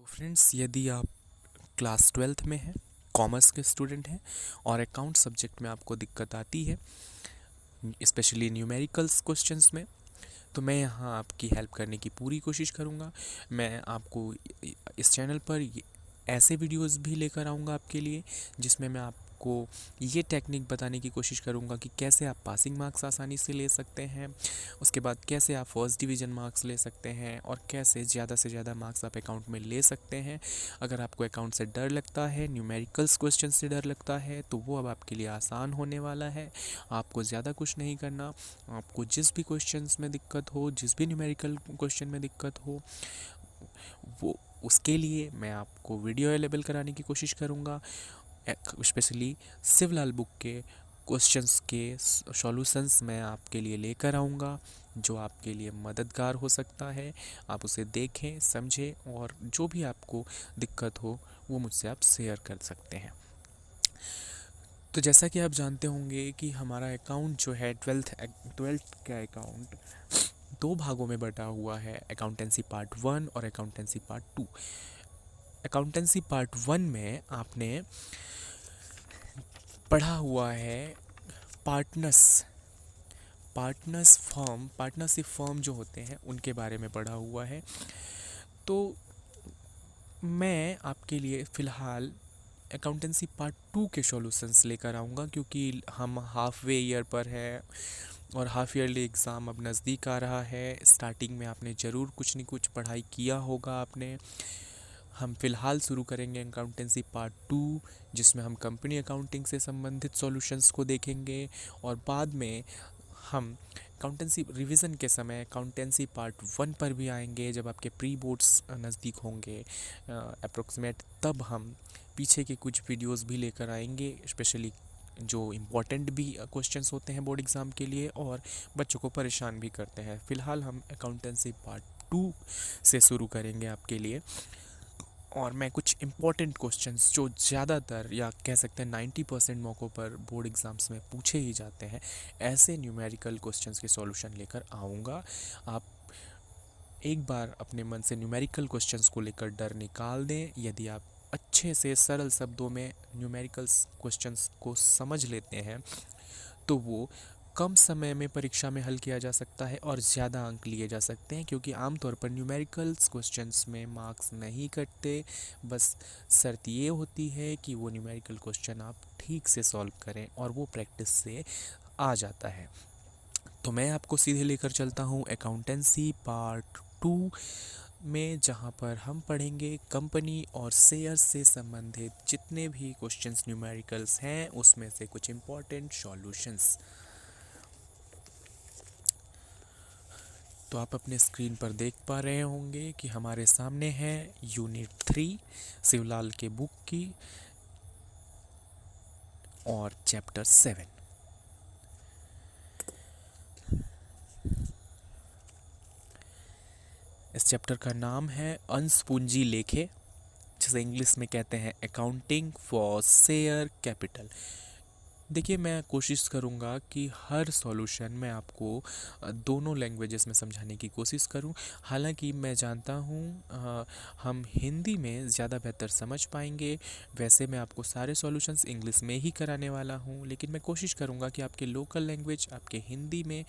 तो फ्रेंड्स, यदि आप क्लास 12th में हैं, कॉमर्स के स्टूडेंट हैं और अकाउंट सब्जेक्ट में आपको दिक्कत आती है, स्पेशली न्यूमेरिकल्स क्वेश्चंस में, तो मैं यहाँ आपकी हेल्प करने की पूरी कोशिश करूँगा। मैं आपको इस चैनल पर ऐसे वीडियोस भी लेकर आऊँगा आपके लिए, जिसमें मैं आपको ये टेक्निक बताने की कोशिश करूँगा कि कैसे आप पासिंग मार्क्स आसानी से ले सकते हैं, उसके बाद कैसे आप फर्स्ट डिवीज़न मार्क्स ले सकते हैं और कैसे ज़्यादा से ज़्यादा मार्क्स आप अकाउंट में ले सकते हैं। अगर आपको अकाउंट से डर लगता है, न्यूमेरिकल्स क्वेश्चन से डर लगता है, तो वो अब आपके लिए आसान होने वाला है। आपको ज़्यादा कुछ नहीं करना। आपको जिस भी क्वेश्चंस में दिक्कत हो, जिस भी न्यूमेरिकल क्वेश्चन में दिक्कत हो, वो उसके लिए मैं आपको वीडियो अवेलेबल कराने की कोशिश करूँगा। स्पेशली शिवलाल बुक के क्वेश्चंस के सॉल्यूशंस मैं आपके लिए लेकर आऊँगा, जो आपके लिए मददगार हो सकता है। आप उसे देखें, समझें और जो भी आपको दिक्कत हो वो मुझसे आप शेयर कर सकते हैं। तो जैसा कि आप जानते होंगे कि हमारा अकाउंट जो है ट्वेल्थ का अकाउंट दो भागों में बटा हुआ है, अकाउंटेंसी पार्ट 1 और अकाउंटेंसी पार्ट 2। अकाउंटेंसी पार्ट 1 में आपने पढ़ा हुआ है पार्टनरशिप फर्म जो होते हैं उनके बारे में पढ़ा हुआ है। तो मैं आपके लिए फ़िलहाल अकाउंटेंसी पार्ट 2 के सॉल्यूशंस लेकर आऊँगा, क्योंकि हम हाफ वे ईयर पर है और हाफ ईयरली एग्ज़ाम अब नज़दीक आ रहा है। स्टार्टिंग में आपने ज़रूर कुछ न कुछ पढ़ाई किया होगा आपने। हम फ़िलहाल शुरू करेंगे अकाउंटेंसी पार्ट 2, जिसमें हम कंपनी अकाउंटिंग से संबंधित सॉल्यूशंस को देखेंगे और बाद में हम अकाउंटेंसी रिवीजन के समय अकाउंटेंसी पार्ट 1 पर भी आएंगे, जब आपके प्री बोर्ड्स नज़दीक होंगे अप्रोक्सीमेट, तब हम पीछे के कुछ वीडियोस भी लेकर आएंगे, स्पेशली जो इम्पोर्टेंट भी क्वेश्चंस होते हैं बोर्ड एग्ज़ाम के लिए और बच्चों को परेशान भी करते हैं। फ़िलहाल हम अकाउंटेंसी पार्ट 2 से शुरू करेंगे आपके लिए, और मैं कुछ इम्पॉर्टेंट क्वेश्चंस जो ज़्यादातर या कह सकते हैं 90% मौक़ों पर बोर्ड एग्ज़ाम्स में पूछे ही जाते हैं, ऐसे न्यूमेरिकल क्वेश्चंस के सॉल्यूशन लेकर आऊँगा। आप एक बार अपने मन से न्यूमेरिकल क्वेश्चंस को लेकर डर निकाल दें। यदि आप अच्छे से सरल शब्दों में न्यूमेरिकल्स क्वेश्चंस को समझ लेते हैं, तो वो कम समय में परीक्षा में हल किया जा सकता है और ज़्यादा अंक लिए जा सकते हैं, क्योंकि आमतौर पर न्यूमेरिकल्स क्वेश्चंस में मार्क्स नहीं कटते। बस शर्त ये होती है कि वो न्यूमेरिकल क्वेश्चन आप ठीक से सॉल्व करें और वो प्रैक्टिस से आ जाता है। तो मैं आपको सीधे लेकर चलता हूँ अकाउंटेंसी पार्ट 2 में, जहाँ पर हम पढ़ेंगे कंपनी और शेयर से संबंधित जितने भी क्वेश्चंस न्यूमेरिकल्स हैं, उसमें से कुछ इम्पॉर्टेंट सॉल्यूशंस। तो आप अपने स्क्रीन पर देख पा रहे होंगे कि हमारे सामने है यूनिट 3 शिवलाल के बुक की और चैप्टर 7। इस चैप्टर का नाम है अंश पूंजी लेखे, जिसे इंग्लिश में कहते हैं अकाउंटिंग फॉर शेयर कैपिटल। देखिए, मैं कोशिश करूँगा कि हर सॉल्यूशन मैं आपको दोनों लैंग्वेजेस में समझाने की कोशिश करूँ। हालांकि मैं जानता हूँ हम हिंदी में ज़्यादा बेहतर समझ पाएंगे। वैसे मैं आपको सारे सॉल्यूशंस इंग्लिश में ही कराने वाला हूँ, लेकिन मैं कोशिश करूँगा कि आपके लोकल लैंग्वेज, आपके हिंदी में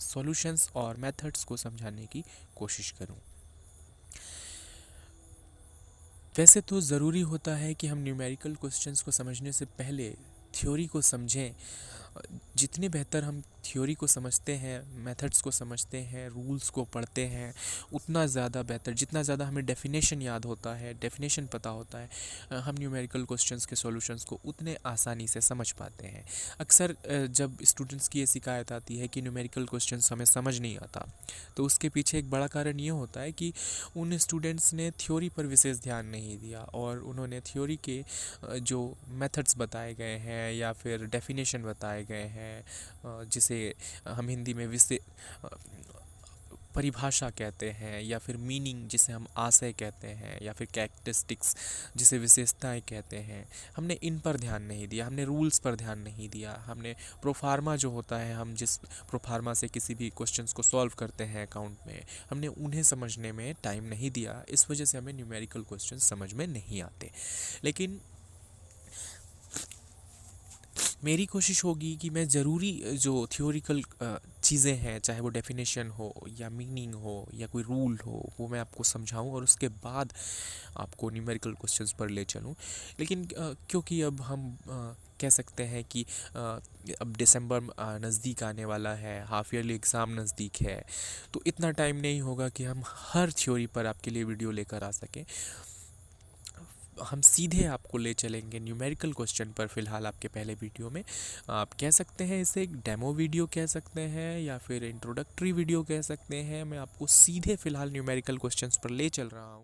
सॉल्यूशंस और मेथड्स को समझाने की कोशिश करूँ। वैसे तो ज़रूरी होता है कि हम न्यूमेरिकल क्वेश्चंस को समझने से पहले थ्योरी को समझें। जितने बेहतर हम थ्योरी को समझते हैं, मेथड्स को समझते हैं, रूल्स को पढ़ते हैं, उतना ज़्यादा बेहतर। जितना ज़्यादा हमें डेफिनेशन याद होता है, डेफिनेशन पता होता है, हम न्यूमेरिकल क्वेश्चंस के सॉल्यूशंस को उतने आसानी से समझ पाते हैं। अक्सर जब स्टूडेंट्स की ये शिकायत आती है कि न्यूमेरिकल क्वेश्चंस हमें समझ नहीं आता, तो उसके पीछे एक बड़ा कारण ये होता है कि उन स्टूडेंट्स ने थ्योरी पर विशेष ध्यान नहीं दिया और उन्होंने थ्योरी के जो मेथड्स बताए गए हैं या फिर डेफिनेशन बताए गए हैं, जिसे हम हिंदी में परिभाषा कहते हैं, या फिर मीनिंग जिसे हम आशय कहते हैं, या फिर कैरेक्टरिस्टिक्स जिसे विशेषताएं कहते हैं, हमने इन पर ध्यान नहीं दिया, हमने रूल्स पर ध्यान नहीं दिया, हमने प्रोफार्मा जो होता है, हम जिस प्रोफार्मा से किसी भी क्वेश्चंस को सॉल्व करते हैं अकाउंट में, हमने उन्हें समझने में टाइम नहीं दिया। इस वजह से हमें न्यूमेरिकल क्वेश्चन समझ में नहीं आते। लेकिन मेरी कोशिश होगी कि मैं ज़रूरी जो थियोरिकल चीज़ें हैं, चाहे वो डेफिनेशन हो या मीनिंग हो या कोई रूल हो, वो मैं आपको समझाऊं और उसके बाद आपको न्यूमेरिकल क्वेश्चंस पर ले चलूं। लेकिन क्योंकि अब हम कह सकते हैं कि अब दिसंबर नज़दीक आने वाला है, हाफ ईयरली एग्ज़ाम नज़दीक है, तो इतना टाइम नहीं होगा कि हम हर थ्योरी पर आपके लिए वीडियो लेकर आ सकें। हम सीधे आपको ले चलेंगे न्यूमेरिकल क्वेश्चन पर फ़िलहाल आपके पहले वीडियो में। आप कह सकते हैं इसे एक डेमो वीडियो कह सकते हैं, या फिर इंट्रोडक्टरी वीडियो कह सकते हैं। मैं आपको सीधे फ़िलहाल न्यूमेरिकल क्वेश्चंस पर ले चल रहा हूँ।